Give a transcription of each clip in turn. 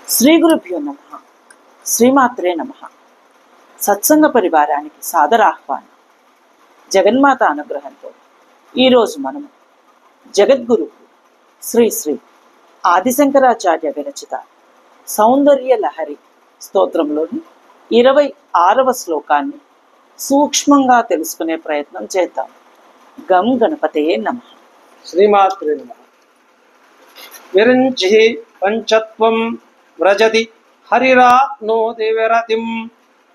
శ్రీ గురుభ్యో నమః. శ్రీమాత్రే నమః. సత్సంగ పరివారానికి సాదరాహ్వానం. జగన్మాత అనుగ్రహంతో ఈరోజు మనము జగద్గురు శ్రీ శ్రీ ఆదిశంకరాచార్య విరచిత సౌందర్య లహరి స్తోత్రంలోని 26వ శ్లోకాన్ని సూక్ష్మంగా తెలుసుకునే ప్రయత్నం చేద్దాం. గం గణపతయే నమః. శ్రీమాత్రే నమః. విరంచి పంచత్వం వ్రజతి హరిరాప్నోతి విరతిం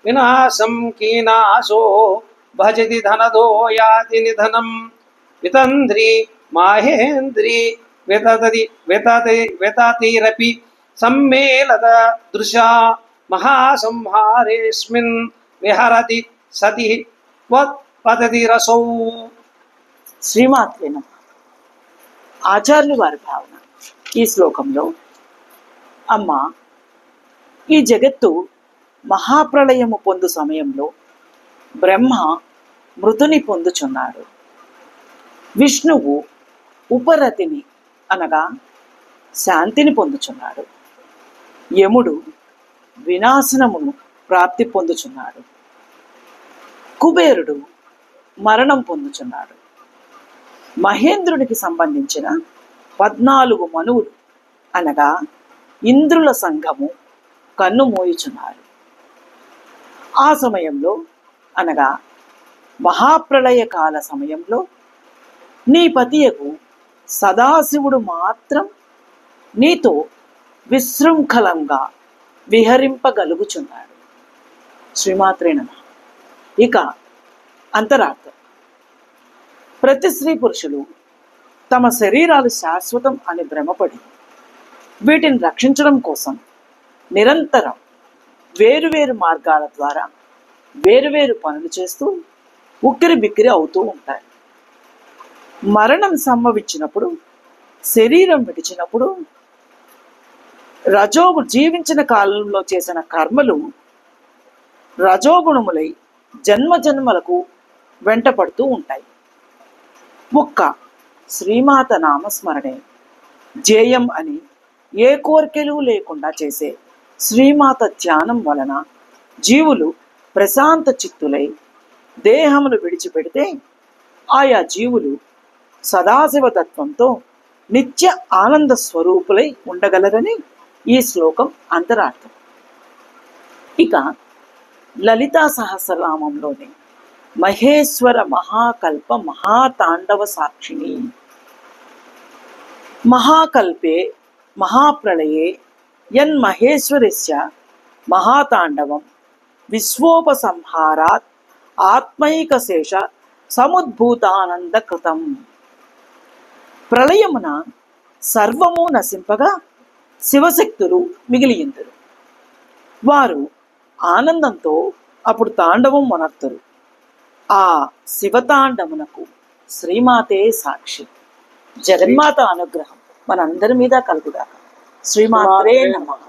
వినాశం కీనాశో భజతి ధనదో యాతి నిధనం వితంద్రి మాహేంద్రి వితతిరపి సమ్మేళత దృశా మహాసంహారేస్మిన్ విహరతి సతి పతతి రసౌ. శ్రీమాత్రే నమః. ఆచార్యులు వారి భావన ఈ శ్లోకంలో, అమ్మ, ఈ జగత్తు మహాప్రళయము పొందు సమయంలో బ్రహ్మ మృతుని పొందుచున్నాడు. విష్ణువు ఉపరతిని అనగా శాంతిని పొందుచున్నాడు. యముడు వినాశనమును ప్రాప్తి పొందుచున్నాడు. కుబేరుడు మరణం పొందుచున్నాడు. మహేంద్రునికి సంబంధించిన 14 మనువులు అనగా ఇంద్రుల సంఘము కన్ను మోయుచున్నారు. ఆ సమయంలో అనగా మహాప్రళయ కాల సమయంలో నీ పతియకు సదాశివుడు మాత్రం నీతో విశృంఖలంగా విహరింపగలుగుచున్నాడు. శ్రీమాత్రే నమః. ఇక అంతరార్థం. ప్రతి స్త్రీ పురుషులు తమ శరీరాలు శాశ్వతం అని భ్రమపడి వీటిని రక్షించడం కోసం నిరంతరం వేరువేరు మార్గాల ద్వారా వేరువేరు పనులు చేస్తూ ఉక్కిరి బిక్కిరి అవుతూ ఉంటాయి. మరణం సంభవించినప్పుడు, శరీరం విడిచినప్పుడు జీవించిన కాలంలో చేసిన కర్మలు రజోగుణములై జన్మజన్మలకు వెంటపడుతూ ఉంటాయి. ఒక్క శ్రీమాత నామస్మరణే జేయం అని ఏ కోరికలు లేకుండా చేసే శ్రీమాత ధ్యానం వలన జీవులు ప్రశాంత చిత్తులై దేహమును విడిచిపెడితే ఆయా జీవులు సదాశివతత్వంతో నిత్య ఆనంద స్వరూపులై ఉండగలరని ఈ శ్లోకం అంతరార్థం. ఇక లలితా సహస్రనామంలోని మహేశ్వర మహాకల్ప మహాతాండవ సాక్షిణి. మహాకల్పే మహాప్రళయే యన్మహేశ్వరస్య మహాతాండవం విశ్వోపసంహారాత్ ఆత్మైకశేష సముద్భూతానందకృతం. ప్రళయమున సర్వము నశింపగా శివశక్తులు మిగిలియుందురు. వారు ఆనందంతో అప్పుడు తాండవం మొనర్తురు. ఆ శివతాండమునకు శ్రీమాతే సాక్షి. జగన్మాత అనుగ్రహం మనందరి మీద కలుగుగాక. శ్రీమాత్రే నమః.